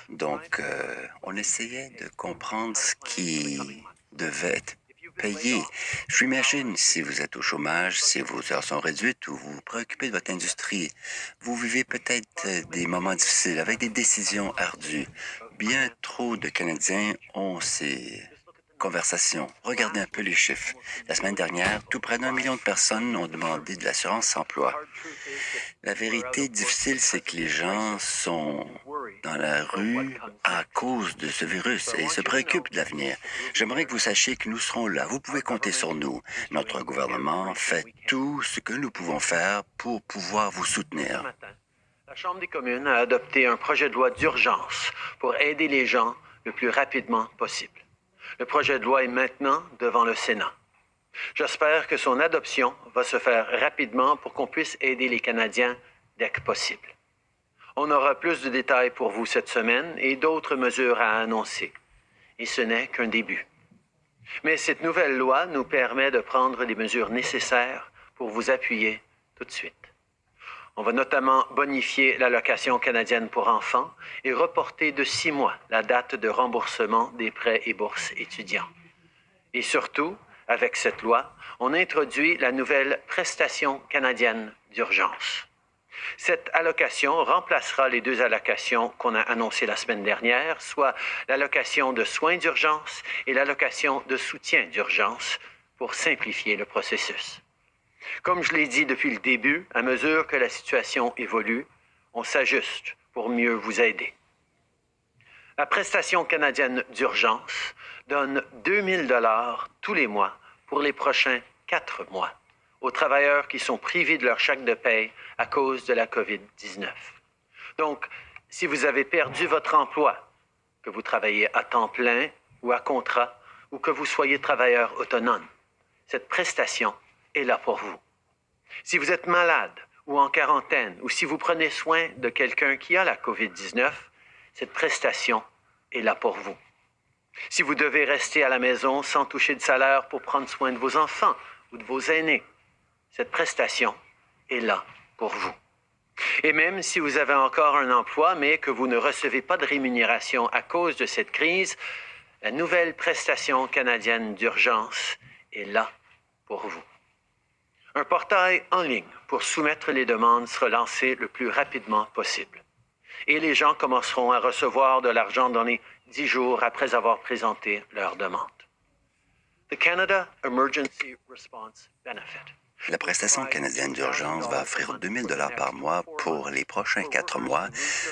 Donc, on essayait de comprendre ce qui devait être payé. Je m'imagine si vous êtes au chômage, si vos heures sont réduites ou vous vous préoccupez de votre industrie, vous vivez peut-être des moments difficiles avec des décisions ardues. Bien trop de Canadiens ont ces conversations. Regardez un peu les chiffres. La semaine dernière, tout près d'1 million de personnes ont demandé de l'assurance-emploi. La vérité difficile, c'est que les gens sont dans la rue à cause de ce virus et se préoccupent de l'avenir. J'aimerais que vous sachiez que nous serons là. Vous pouvez compter sur nous. Notre gouvernement fait tout ce que nous pouvons faire pour pouvoir vous soutenir. La Chambre des communes a adopté un projet de loi d'urgence pour aider les gens le plus rapidement possible. Le projet de loi est maintenant devant le Sénat. J'espère que son adoption va se faire rapidement pour qu'on puisse aider les Canadiens dès que possible. On aura plus de détails pour vous cette semaine et d'autres mesures à annoncer. Et ce n'est qu'un début. Mais cette nouvelle loi nous permet de prendre les mesures nécessaires pour vous appuyer tout de suite. On va notamment bonifier l'allocation canadienne pour enfants et reporter de 6 mois la date de remboursement des prêts et bourses étudiants. Et surtout, avec cette loi, on introduit la nouvelle prestation canadienne d'urgence. Cette allocation remplacera les 2 allocations qu'on a annoncées la semaine dernière, soit l'allocation de soins d'urgence et l'allocation de soutien d'urgence, pour simplifier le processus. Comme je l'ai dit depuis le début, à mesure que la situation évolue, on s'ajuste pour mieux vous aider. La prestation canadienne d'urgence donne 2 000 $ tous les mois pour les prochains 4 mois aux travailleurs qui sont privés de leur chèque de paie à cause de la COVID-19. Donc, si vous avez perdu votre emploi, que vous travaillez à temps plein ou à contrat, ou que vous soyez travailleur autonome, cette prestation est là pour vous. Si vous êtes malade ou en quarantaine, ou si vous prenez soin de quelqu'un qui a la COVID-19, cette prestation est là pour vous. Si vous devez rester à la maison sans toucher de salaire pour prendre soin de vos enfants ou de vos aînés, cette prestation est là pour vous. Et même si vous avez encore un emploi, mais que vous ne recevez pas de rémunération à cause de cette crise, la nouvelle prestation canadienne d'urgence est là pour vous. Un portail en ligne pour soumettre les demandes sera lancé le plus rapidement possible. Et les gens commenceront à recevoir de l'argent dans les 10 jours après avoir présenté leur demande. The Canada Emergency Response Benefit. La prestation canadienne d'urgence va offrir 2 000 $ par mois pour les prochains 4 mois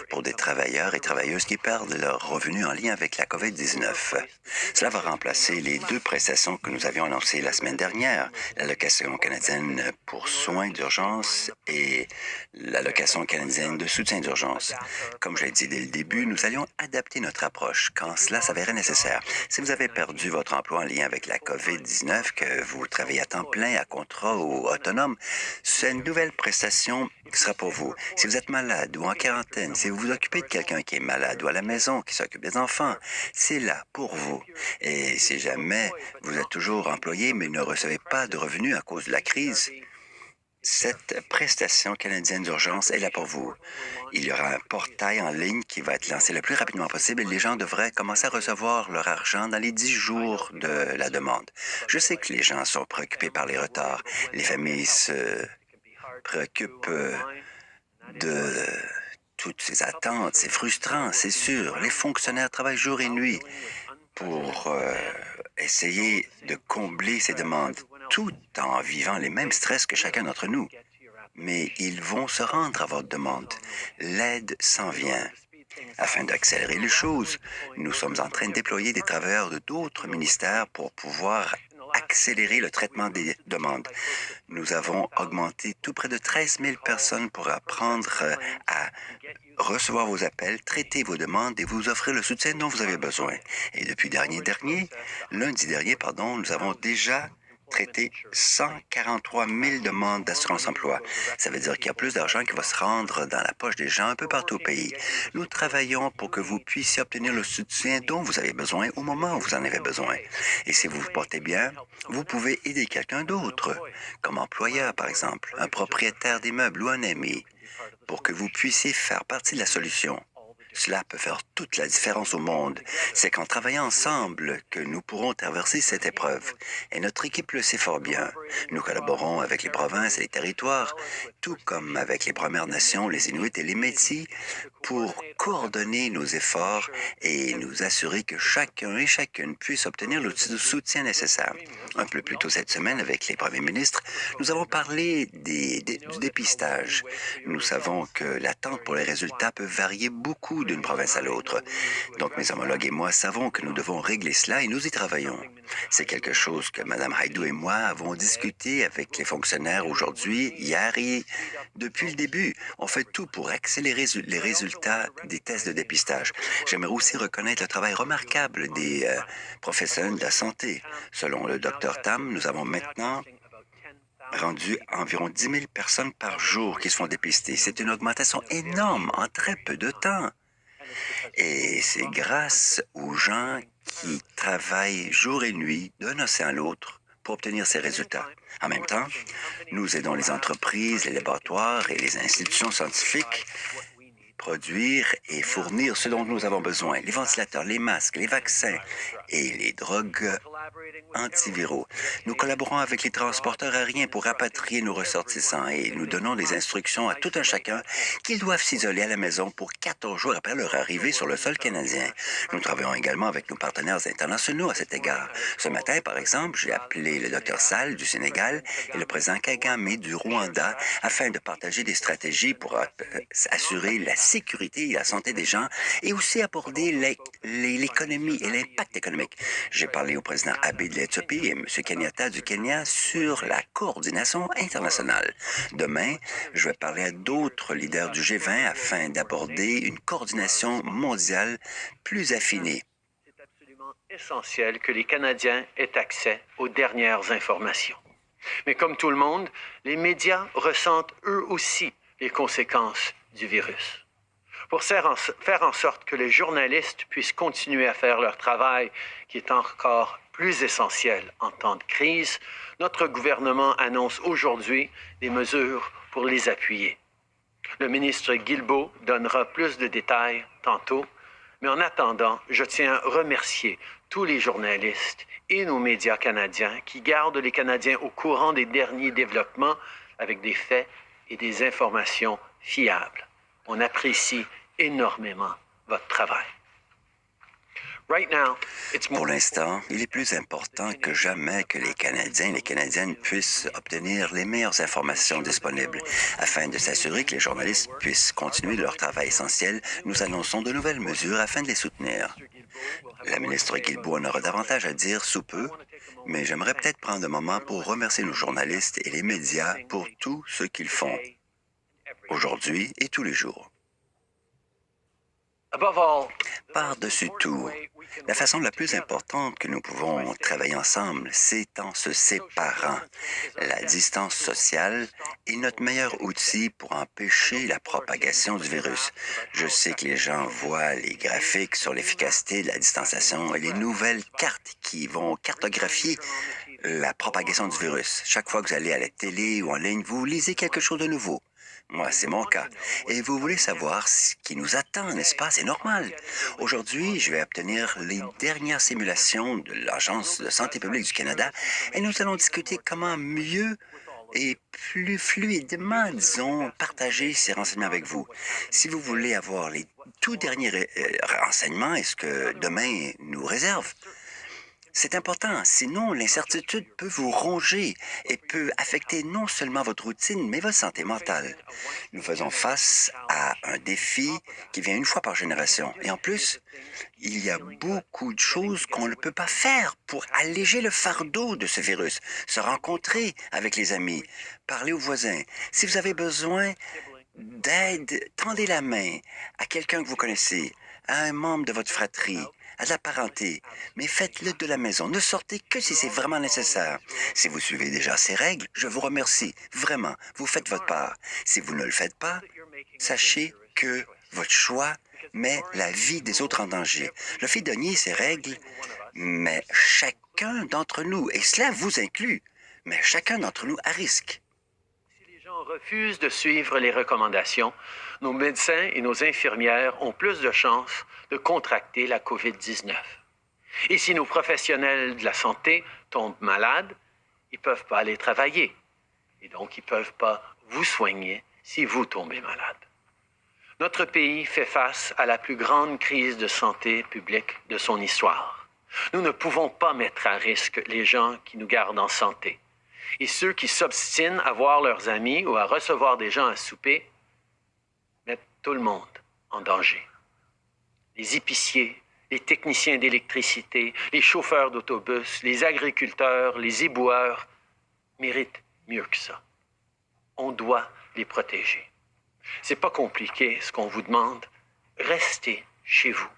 pour des travailleurs et travailleuses qui perdent leurs revenus en lien avec la COVID-19. Cela va remplacer les 2 prestations que nous avions annoncées la semaine dernière, l'allocation canadienne pour soins d'urgence et l'allocation canadienne de soutien d'urgence. Comme je l'ai dit dès le début, nous allions adapter notre approche quand cela s'avérait nécessaire. Si vous avez perdu votre emploi en lien avec la COVID-19, que vous travaillez à temps plein, à contrat ou autonome, cette nouvelle prestation sera pour vous. Si vous êtes malade ou en quarantaine, si vous vous occupez de quelqu'un qui est malade ou à la maison, qui s'occupe des enfants, c'est là pour vous. Et si jamais vous êtes toujours employé mais ne recevez pas de revenus à cause de la crise, cette prestation canadienne d'urgence est là pour vous. Il y aura un portail en ligne qui va être lancé le plus rapidement possible et les gens devraient commencer à recevoir leur argent dans les 10 jours de la demande. Je sais que les gens sont préoccupés par les retards. Les familles se préoccupent de toutes ces attentes. C'est frustrant, c'est sûr. Les fonctionnaires travaillent jour et nuit pour essayer de combler ces demandes, tout en vivant les mêmes stress que chacun d'entre nous. Mais ils vont se rendre à votre demande. L'aide s'en vient. Afin d'accélérer les choses, nous sommes en train de déployer des travailleurs de d'autres ministères pour pouvoir accélérer le traitement des demandes. Nous avons augmenté tout près de 13 000 personnes pour apprendre à recevoir vos appels, traiter vos demandes et vous offrir le soutien dont vous avez besoin. Et depuis lundi dernier, nous avons déjà traité 143 000 demandes d'assurance-emploi. Ça veut dire qu'il y a plus d'argent qui va se rendre dans la poche des gens un peu partout au pays. Nous travaillons pour que vous puissiez obtenir le soutien dont vous avez besoin au moment où vous en avez besoin. Et si vous vous portez bien, vous pouvez aider quelqu'un d'autre, comme employeur par exemple, un propriétaire d'immeuble ou un ami. pour que vous puissiez faire partie de la solution. Cela peut faire toute la différence au monde. C'est qu'en travaillant ensemble que nous pourrons traverser cette épreuve. Et notre équipe le sait fort bien. Nous collaborons avec les provinces et les territoires, tout comme avec les Premières Nations, les Inuits et les Métis, pour coordonner nos efforts et nous assurer que chacun et chacune puisse obtenir le soutien nécessaire. Un peu plus tôt cette semaine, avec les premiers ministres, nous avons parlé du dépistage. Nous savons que l'attente pour les résultats peut varier beaucoup d'une province à l'autre. Donc, mes homologues et moi savons que nous devons régler cela et nous y travaillons. C'est quelque chose que Mme Haidou et moi avons discuté avec les fonctionnaires aujourd'hui, hier et depuis le début. On fait tout pour accélérer les résultats des tests de dépistage. J'aimerais aussi reconnaître le travail remarquable des professionnels de la santé. Selon le Dr Tam, nous avons maintenant rendu environ 10 000 personnes par jour qui se font dépister. C'est une augmentation énorme en très peu de temps. Et c'est grâce aux gens qui travaillent jour et nuit d'un océan à l'autre pour obtenir ces résultats. En même temps, nous aidons les entreprises, les laboratoires et les institutions scientifiques produire et fournir ce dont nous avons besoin, les ventilateurs, les masques, les vaccins et les drogues antiviraux. Nous collaborons avec les transporteurs aériens pour rapatrier nos ressortissants et nous donnons des instructions à tout un chacun qu'ils doivent s'isoler à la maison pour 14 jours après leur arrivée sur le sol canadien. Nous travaillons également avec nos partenaires internationaux à cet égard. Ce matin, par exemple, j'ai appelé le Dr Sall du Sénégal et le président Kagame du Rwanda afin de partager des stratégies pour assurer la sécurité et la santé des gens et aussi aborder l'économie et l'impact économique. J'ai parlé au président Abiy de l'Éthiopie et M. Kenyatta du Kenya sur la coordination internationale. Demain, je vais parler à d'autres leaders du G20 afin d'aborder une coordination mondiale plus affinée. C'est absolument essentiel que les Canadiens aient accès aux dernières informations. Mais comme tout le monde, les médias ressentent eux aussi les conséquences du virus. Pour faire en sorte que les journalistes puissent continuer à faire leur travail, qui est encore plus essentiel en temps de crise, notre gouvernement annonce aujourd'hui des mesures pour les appuyer. Le ministre Guilbeault donnera plus de détails tantôt, mais en attendant, je tiens à remercier tous les journalistes et nos médias canadiens qui gardent les Canadiens au courant des derniers développements avec des faits et des informations fiables. On apprécie énormément votre travail. Pour l'instant, il est plus important que jamais que les Canadiens et les Canadiennes puissent obtenir les meilleures informations disponibles. Afin de s'assurer que les journalistes puissent continuer leur travail essentiel, nous annonçons de nouvelles mesures afin de les soutenir. La ministre Guilbeault en aura davantage à dire sous peu, mais j'aimerais peut-être prendre un moment pour remercier nos journalistes et les médias pour tout ce qu'ils font, aujourd'hui et tous les jours. Par-dessus tout, la façon la plus importante que nous pouvons travailler ensemble, c'est en se séparant. La distance sociale est notre meilleur outil pour empêcher la propagation du virus. Je sais que les gens voient les graphiques sur l'efficacité de la distanciation et les nouvelles cartes qui vont cartographier la propagation du virus. Chaque fois que vous allez à la télé ou en ligne, vous lisez quelque chose de nouveau. Moi, c'est mon cas. Et vous voulez savoir ce qui nous attend, n'est-ce pas? C'est normal. Aujourd'hui, je vais obtenir les dernières simulations de l'Agence de santé publique du Canada et nous allons discuter comment mieux et plus fluidement, disons, partager ces renseignements avec vous. Si vous voulez avoir les tout derniers renseignements, est-ce que demain nous réserve? C'est important, sinon l'incertitude peut vous ronger et peut affecter non seulement votre routine, mais votre santé mentale. Nous faisons face à un défi qui vient une fois par génération. Et en plus, il y a beaucoup de choses qu'on ne peut pas faire pour alléger le fardeau de ce virus. Se rencontrer avec les amis, parler aux voisins. Si vous avez besoin d'aide, tendez la main à quelqu'un que vous connaissez, à un membre de votre fratrie, à de la parenté, mais faites-le de la maison. Ne sortez que si c'est vraiment nécessaire. Si vous suivez déjà ces règles, je vous remercie. Vraiment, vous faites votre part. Si vous ne le faites pas, sachez que votre choix met la vie des autres en danger. Le fait de nier ces règles, mais chacun d'entre nous, et cela vous inclut, mais chacun d'entre nous à risque. Si les gens refuse de suivre les recommandations, nos médecins et nos infirmières ont plus de chances de contracter la COVID-19. Et si nos professionnels de la santé tombent malades, ils ne peuvent pas aller travailler. Et donc, ils ne peuvent pas vous soigner si vous tombez malade. Notre pays fait face à la plus grande crise de santé publique de son histoire. Nous ne pouvons pas mettre à risque les gens qui nous gardent en santé. Et ceux qui s'obstinent à voir leurs amis ou à recevoir des gens à souper mettent tout le monde en danger. Les épiciers, les techniciens d'électricité, les chauffeurs d'autobus, les agriculteurs, les éboueurs méritent mieux que ça. On doit les protéger. C'est pas compliqué ce qu'on vous demande. Restez chez vous.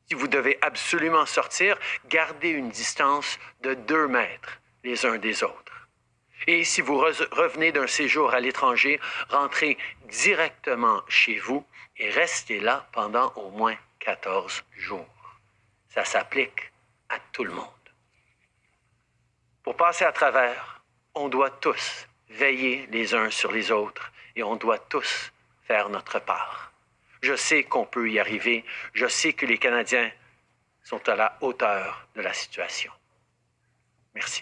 Si vous devez absolument sortir, gardez une distance de 2 mètres les uns des autres. Et si vous revenez d'un séjour à l'étranger, rentrez directement chez vous et restez là pendant au moins 14 jours. Ça s'applique à tout le monde. Pour passer à travers, on doit tous veiller les uns sur les autres et on doit tous faire notre part. Je sais qu'on peut y arriver. Je sais que les Canadiens sont à la hauteur de la situation. Merci.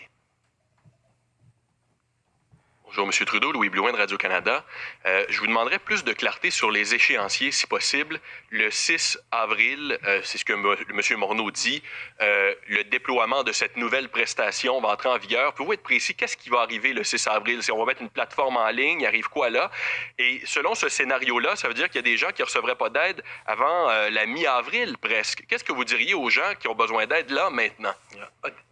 Bonjour, M. Trudeau, Louis Blouin de Radio-Canada. Je vous demanderais plus de clarté sur les échéanciers, si possible. Le 6 avril, c'est ce que M. Morneau dit, le déploiement de cette nouvelle prestation va entrer en vigueur. Pouvez-vous être précis? Qu'est-ce qui va arriver le 6 avril? Si on va mettre une plateforme en ligne, il arrive quoi là? Et selon ce scénario-là, ça veut dire qu'il y a des gens qui ne recevraient pas d'aide avant la mi-avril presque. Qu'est-ce que vous diriez aux gens qui ont besoin d'aide là, maintenant?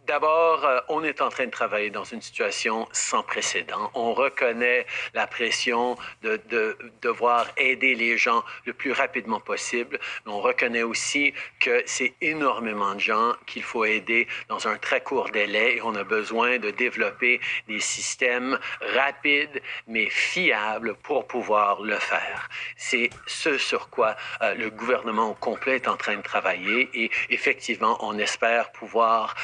D'abord, on est en train de travailler dans une situation sans précédent. On reconnaît la pression de devoir aider les gens le plus rapidement possible, mais on reconnaît aussi que c'est énormément de gens qu'il faut aider dans un très court délai et on a besoin de développer des systèmes rapides mais fiables pour pouvoir le faire. C'est ce sur quoi le gouvernement au complet est en train de travailler et effectivement, on espère pouvoir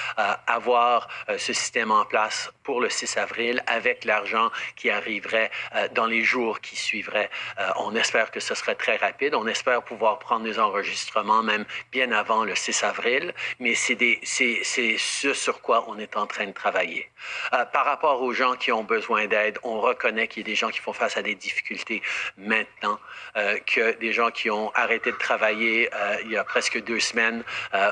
avoir ce système en place pour le 6 avril avec l'argent qui arriverait dans les jours qui suivraient. On espère que ce serait très rapide. On espère pouvoir prendre des enregistrements même bien avant le 6 avril, mais c'est ce sur quoi on est en train de travailler. Par rapport aux gens qui ont besoin d'aide, on reconnaît qu'il y a des gens qui font face à des difficultés maintenant, que des gens qui ont arrêté de travailler il y a presque 2 semaines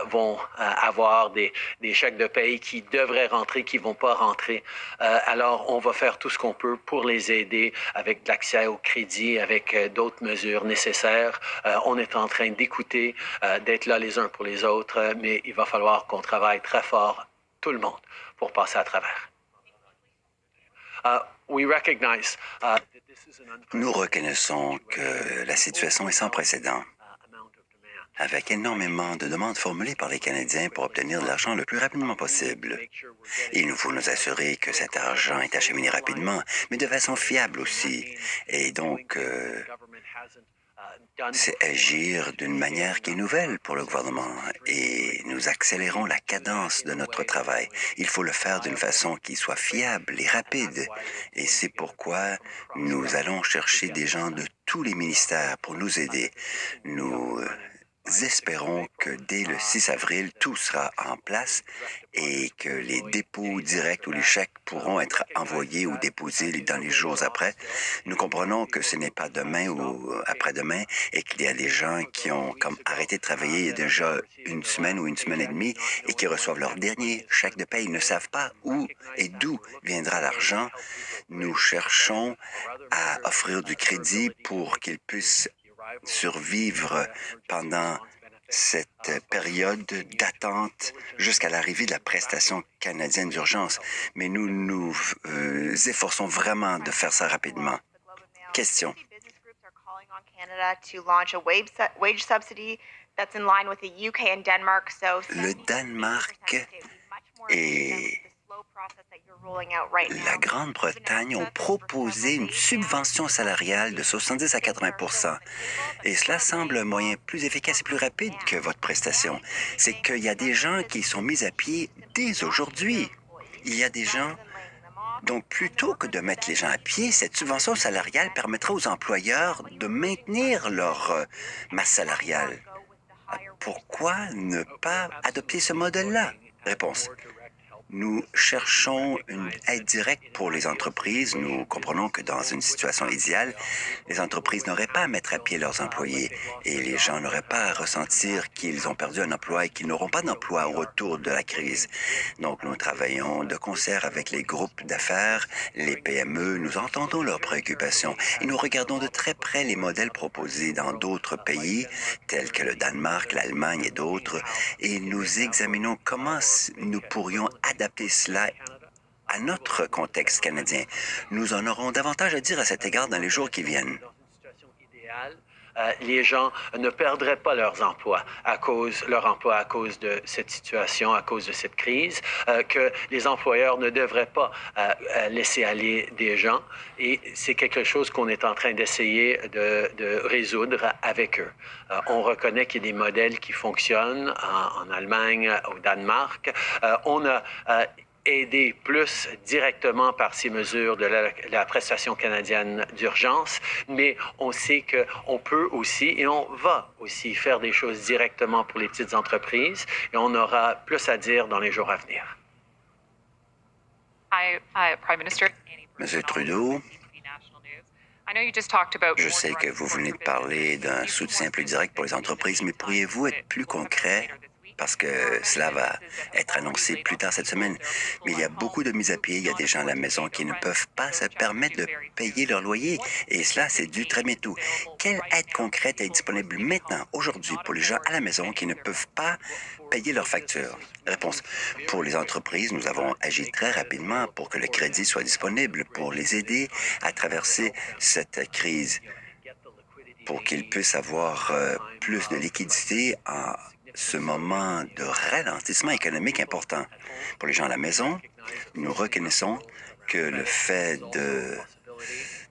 vont avoir des chèques de paye qui devraient rentrer, qui ne vont pas rentrer. Alors, on va faire tout ce qu'on peut pour les aider avec l'accès au crédit, avec d'autres mesures nécessaires. On est en train d'écouter, d'être là les uns pour les autres, mais il va falloir qu'on travaille très fort, tout le monde, pour passer à travers. Nous reconnaissons que la situation est sans précédent, avec énormément de demandes formulées par les Canadiens pour obtenir de l'argent le plus rapidement possible. Il nous faut nous assurer que cet argent est acheminé rapidement, mais de façon fiable aussi. Et donc, c'est agir d'une manière qui est nouvelle pour le gouvernement et nous accélérons la cadence de notre travail. Il faut le faire d'une façon qui soit fiable et rapide. Et c'est pourquoi nous allons chercher des gens de tous les ministères pour nous aider. Nous espérons que dès le 6 avril, tout sera en place et que les dépôts directs ou les chèques pourront être envoyés ou déposés dans les jours après. Nous comprenons que ce n'est pas demain ou après-demain et qu'il y a des gens qui ont comme arrêté de travailler il y a déjà 1 semaine ou 1 semaine et demie et qui reçoivent leur dernier chèque de paie. Ils ne savent pas où et d'où viendra l'argent. Nous cherchons à offrir du crédit pour qu'ils puissent survivre pendant cette période d'attente jusqu'à l'arrivée de la prestation canadienne d'urgence. Mais nous nous efforçons vraiment de faire ça rapidement. Question. Le Danemark et la Grande-Bretagne ont proposé une subvention salariale de 70 à 80 et cela semble un moyen plus efficace et plus rapide que votre prestation. C'est qu'il y a des gens qui sont mis à pied dès aujourd'hui. Il y a des gens Donc, plutôt que de mettre les gens à pied, cette subvention salariale permettra aux employeurs de maintenir leur masse salariale. Pourquoi ne pas adopter ce modèle-là? Réponse. Nous cherchons une aide directe pour les entreprises. Nous comprenons que dans une situation idéale, les entreprises n'auraient pas à mettre à pied leurs employés et les gens n'auraient pas à ressentir qu'ils ont perdu un emploi et qu'ils n'auront pas d'emploi au retour de la crise. Donc, nous travaillons de concert avec les groupes d'affaires, les PME, nous entendons leurs préoccupations et nous regardons de très près les modèles proposés dans d'autres pays, tels que le Danemark, l'Allemagne et d'autres, et nous examinons comment nous pourrions adapter cela à notre contexte canadien. Nous en aurons davantage à dire à cet égard dans les jours qui viennent. Les gens ne perdraient pas leur emploi à cause de cette situation, à cause de cette crise, que les employeurs ne devraient pas laisser aller des gens. Et c'est quelque chose qu'on est en train d'essayer de résoudre avec eux. On reconnaît qu'il y a des modèles qui fonctionnent en Allemagne, au Danemark. On a aider plus directement par ces mesures de la prestation canadienne d'urgence, mais on sait qu'on peut aussi et on va aussi faire des choses directement pour les petites entreprises et on aura plus à dire dans les jours à venir. Monsieur Trudeau, je sais que vous venez de parler d'un soutien plus direct pour les entreprises, mais pourriez-vous être plus concret? Parce que cela va être annoncé plus tard cette semaine. Mais il y a beaucoup de mises à pied. Il y a des gens à la maison qui ne peuvent pas se permettre de payer leur loyer. Et cela, c'est dû très bientôt. Quelle aide concrète est disponible maintenant, aujourd'hui, pour les gens à la maison qui ne peuvent pas payer leurs factures? Réponse. Pour les entreprises, nous avons agi très rapidement pour que le crédit soit disponible pour les aider à traverser cette crise, pour qu'ils puissent avoir plus de liquidité en ce moment de ralentissement économique important. Pour les gens à la maison, nous reconnaissons que le fait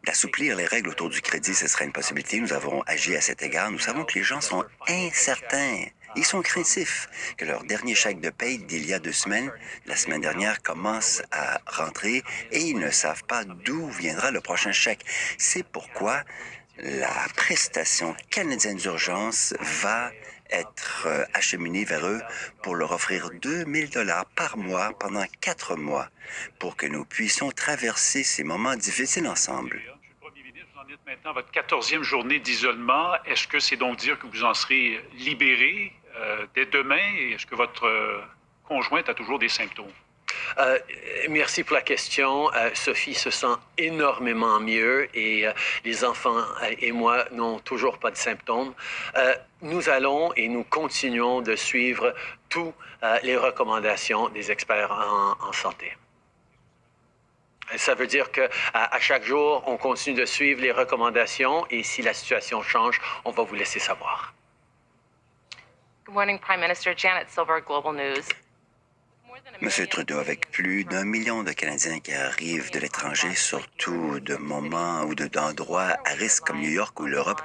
d'assouplir les règles autour du crédit, ce serait une possibilité. Nous avons agi à cet égard. Nous savons que les gens sont incertains. Ils sont craintifs que leur dernier chèque de paye d'il y a 2 semaines, la semaine dernière, commence à rentrer et ils ne savent pas d'où viendra le prochain chèque. C'est pourquoi la prestation canadienne d'urgence va être acheminée vers eux pour leur offrir 2 000 $ par mois pendant 4 mois pour que nous puissions traverser ces moments difficiles ensemble. Monsieur le Premier ministre, vous en êtes maintenant à votre 14e journée d'isolement. Est-ce que c'est donc dire que vous en serez libéré dès demain et est-ce que votre conjointe a toujours des symptômes? Merci pour la question. Sophie se sent énormément mieux et les enfants et moi n'ont toujours pas de symptômes. Nous allons et nous continuons de suivre toutes les recommandations des experts en santé. Ça veut dire qu'à chaque jour, on continue de suivre les recommandations et si la situation change, on va vous laisser savoir. Good morning, Prime Minister. Janet Silver, Global News. Monsieur Trudeau, avec plus d'1 million de Canadiens qui arrivent de l'étranger, surtout de moments ou d'endroits à risque comme New York ou l'Europe,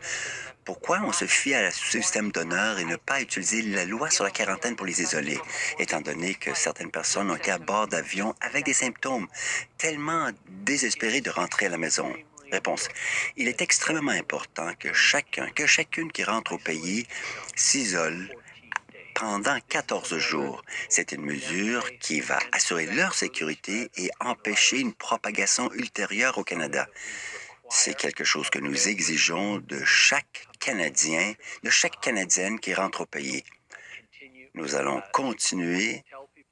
pourquoi on se fie à ce système d'honneur et ne pas utiliser la loi sur la quarantaine pour les isoler, étant donné que certaines personnes ont été à bord d'avions avec des symptômes, tellement désespérés de rentrer à la maison? Réponse. Il est extrêmement important que chacune qui rentre au pays s'isole pendant 14 jours. C'est une mesure qui va assurer leur sécurité et empêcher une propagation ultérieure au Canada. C'est quelque chose que nous exigeons de chaque Canadien, de chaque Canadienne qui rentre au pays. Nous allons continuer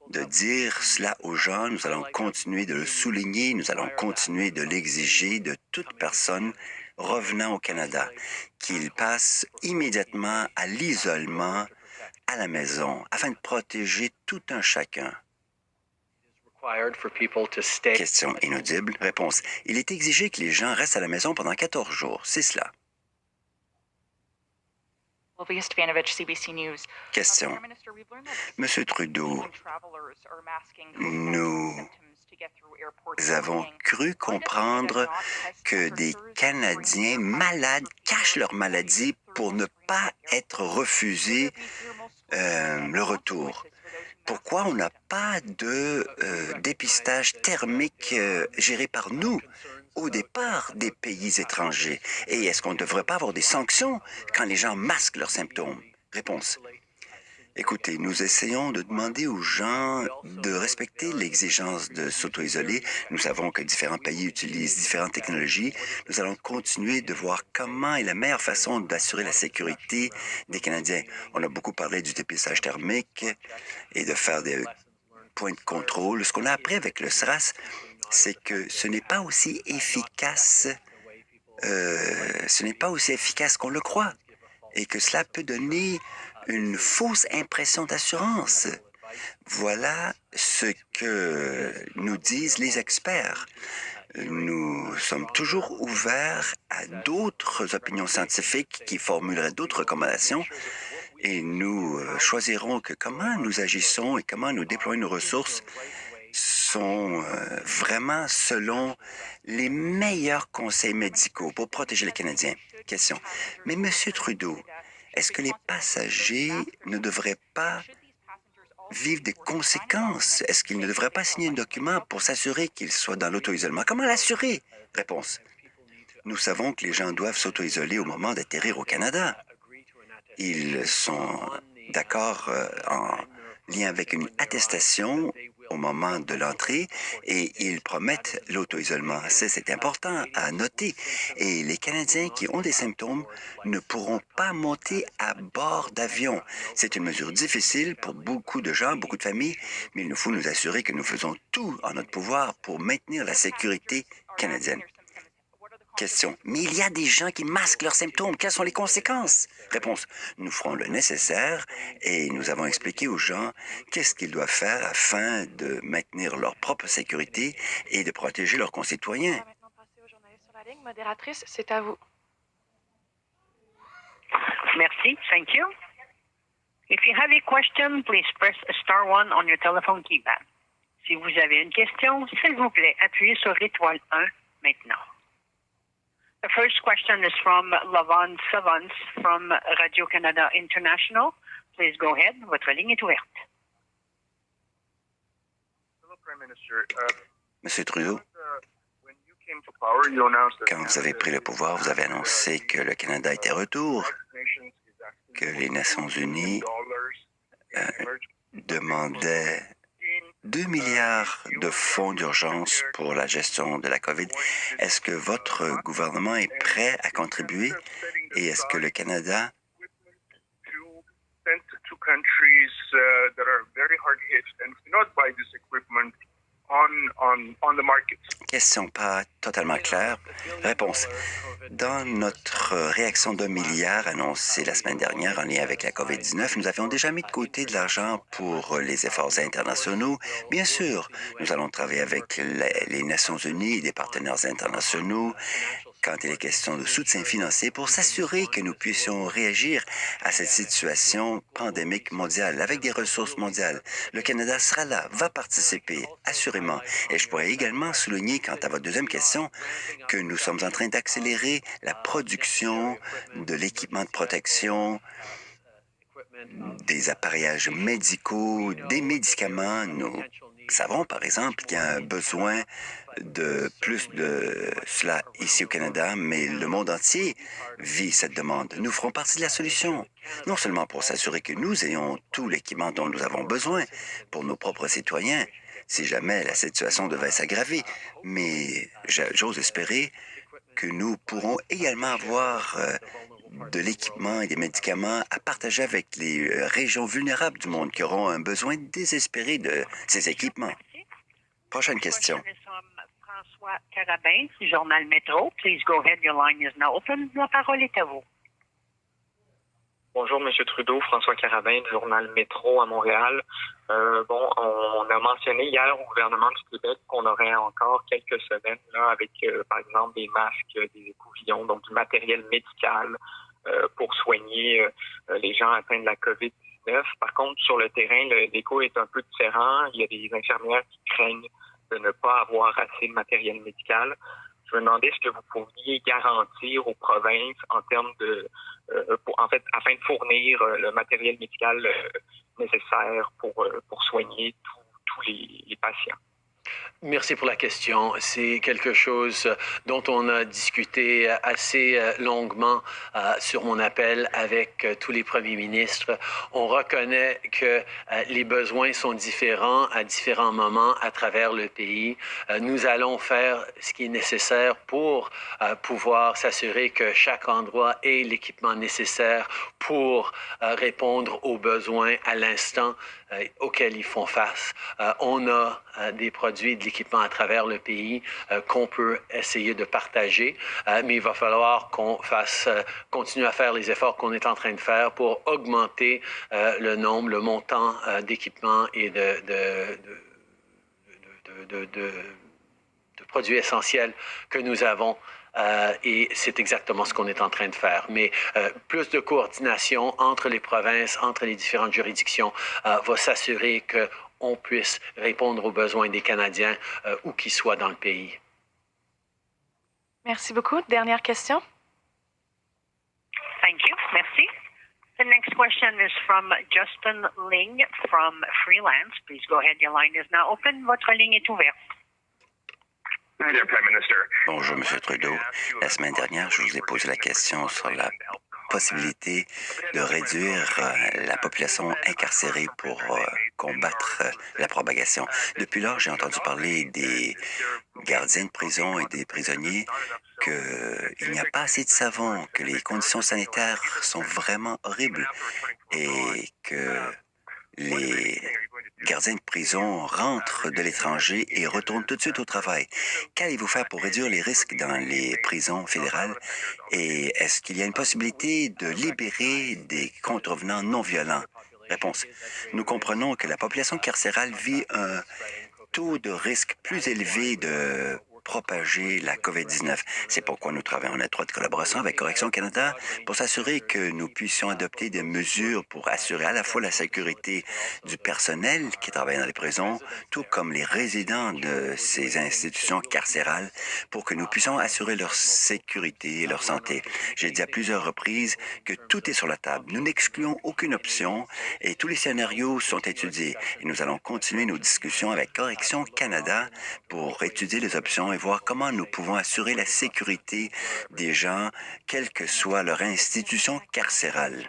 de dire cela aux gens, nous allons continuer de le souligner, nous allons continuer de l'exiger de toute personne revenant au Canada, qu'ils passent immédiatement à l'isolement à la maison, afin de protéger tout un chacun. Question inaudible. Réponse. Il est exigé que les gens restent à la maison pendant 14 jours. C'est cela. Question. Monsieur Trudeau, nous avons cru comprendre que des Canadiens malades cachent leur maladie pour ne pas être refusés le retour. Pourquoi on n'a pas de dépistage thermique géré par nous au départ des pays étrangers? Et est-ce qu'on ne devrait pas avoir des sanctions quand les gens masquent leurs symptômes? Réponse. Écoutez, nous essayons de demander aux gens de respecter l'exigence de s'auto-isoler. Nous savons que différents pays utilisent différentes technologies. Nous allons continuer de voir comment est la meilleure façon d'assurer la sécurité des Canadiens. On a beaucoup parlé du dépistage thermique et de faire des points de contrôle. Ce qu'on a appris avec le SRAS, c'est que ce n'est pas aussi efficace, qu'on le croit, et que cela peut donner une fausse impression d'assurance. Voilà ce que nous disent les experts. Nous sommes toujours ouverts à d'autres opinions scientifiques qui formuleraient d'autres recommandations et nous choisirons que comment nous agissons et comment nous déployons nos ressources sont vraiment selon les meilleurs conseils médicaux pour protéger les Canadiens. Question. Mais M. Trudeau, est-ce que les passagers ne devraient pas vivre des conséquences? Est-ce qu'ils ne devraient pas signer un document pour s'assurer qu'ils soient dans l'auto-isolement? Comment l'assurer? Réponse. Nous savons que les gens doivent s'auto-isoler au moment d'atterrir au Canada. Ils sont d'accord en lien avec une attestation au moment de l'entrée et ils promettent l'auto-isolement. C'est important à noter. Et les Canadiens qui ont des symptômes ne pourront pas monter à bord d'avion. C'est une mesure difficile pour beaucoup de gens, beaucoup de familles, mais il nous faut nous assurer que nous faisons tout en notre pouvoir pour maintenir la sécurité canadienne. Question. Mais il y a des gens qui masquent leurs symptômes. Quelles sont les conséquences? Réponse. Nous ferons le nécessaire et nous avons expliqué aux gens qu'est-ce qu'ils doivent faire afin de maintenir leur propre sécurité et de protéger leurs concitoyens. On va maintenant passer aux journalistes sur la ligne. Modératrice, c'est à vous. Merci. Thank you. If you have a question, please press star 1 on your telephone keypad. Si vous avez une question, s'il vous plaît, appuyez sur étoile 1 maintenant. The first question is from Lavon Savance from Radio-Canada International. Please go ahead. Votre ligne est ouverte. Hello, Prime Minister. Monsieur Trudeau, When you came to power, you announced that quand vous avez pris le pouvoir, vous avez annoncé que le Canada était retour, que les Nations unies demandaient 2 milliards de fonds d'urgence pour la gestion de la COVID. Est-ce que votre gouvernement est prêt à contribuer et est-ce que le Canada sent to countries that are very hard hit and cannot buy this equipment on the market? Question pas totalement claire. Réponse. Dans notre réaction d'1 milliard annoncée la semaine dernière en lien avec la COVID-19, nous avions déjà mis de côté de l'argent pour les efforts internationaux. Bien sûr, nous allons travailler avec les Nations unies et des partenaires internationaux quand il est question de soutien financier pour s'assurer que nous puissions réagir à cette situation pandémique mondiale avec des ressources mondiales. Le Canada sera là, va participer, assurément. Et je pourrais également souligner, quant à votre deuxième question, que nous sommes en train d'accélérer la production de l'équipement de protection, des appareillages médicaux, des médicaments. Nous savons, par exemple, qu'il y a un besoin de plus de cela ici au Canada, mais le monde entier vit cette demande. Nous ferons partie de la solution, non seulement pour s'assurer que nous ayons tout l'équipement dont nous avons besoin pour nos propres citoyens, si jamais la situation devait s'aggraver, mais j'ose espérer que nous pourrons également avoir de l'équipement et des médicaments à partager avec les régions vulnérables du monde qui auront un besoin désespéré de ces équipements. Prochaine question. François Carabin, du journal Métro. Please go ahead. Your line is now open. La parole est à vous. Bonjour, M. Trudeau. François Carabin, du journal Métro à Montréal. On a mentionné hier au gouvernement du Québec qu'on aurait encore quelques semaines là, avec, par exemple, des masques, des écouvillons, donc du matériel médical pour soigner les gens atteints de la COVID-19. Par contre, sur le terrain, l'écho est un peu différent. Il y a des infirmières qui craignent de ne pas avoir assez de matériel médical. Je me demandais ce que vous pourriez garantir aux provinces en termes de, afin de fournir le matériel médical nécessaires pour soigner tous les patients. Merci pour la question. C'est quelque chose dont on a discuté assez longuement sur mon appel avec tous les premiers ministres. On reconnaît que les besoins sont différents à différents moments à travers le pays. Nous allons faire ce qui est nécessaire pour pouvoir s'assurer que chaque endroit ait l'équipement nécessaire pour répondre aux besoins à l'instant auxquels ils font face. On a des produits, de l'équipement à travers le pays qu'on peut essayer de partager, mais il va falloir qu'on continue à faire les efforts qu'on est en train de faire pour augmenter le nombre, le montant d'équipements et de produits essentiels que nous avons. Et c'est exactement ce qu'on est en train de faire. Mais plus de coordination entre les provinces, entre les différentes juridictions, va s'assurer qu'on puisse répondre aux besoins des Canadiens où qu'ils soient dans le pays. Merci beaucoup. Dernière question. Thank you. Merci. The next question is from Justin Ling from Freelance. Please go ahead. Your line is now open. Votre ligne est ouverte. Bonjour, M. Trudeau. La semaine dernière, je vous ai posé la question sur la possibilité de réduire la population incarcérée pour combattre la propagation. Depuis lors, j'ai entendu parler des gardiens de prison et des prisonniers qu'il n'y a pas assez de savon, que les conditions sanitaires sont vraiment horribles et que les gardiens de prison rentrent de l'étranger et retournent tout de suite au travail. Qu'allez-vous faire pour réduire les risques dans les prisons fédérales? Et est-ce qu'il y a une possibilité de libérer des contrevenants non violents? Réponse. Nous comprenons que la population carcérale vit un taux de risque plus élevé de propager la COVID-19. C'est pourquoi nous travaillons en étroite collaboration avec Corrections Canada pour s'assurer que nous puissions adopter des mesures pour assurer à la fois la sécurité du personnel qui travaille dans les prisons, tout comme les résidents de ces institutions carcérales, pour que nous puissions assurer leur sécurité et leur santé. J'ai dit à plusieurs reprises que tout est sur la table. Nous n'excluons aucune option et tous les scénarios sont étudiés. Et nous allons continuer nos discussions avec Corrections Canada pour étudier les options et voir comment nous pouvons assurer la sécurité des gens, quelle que soit leur institution carcérale.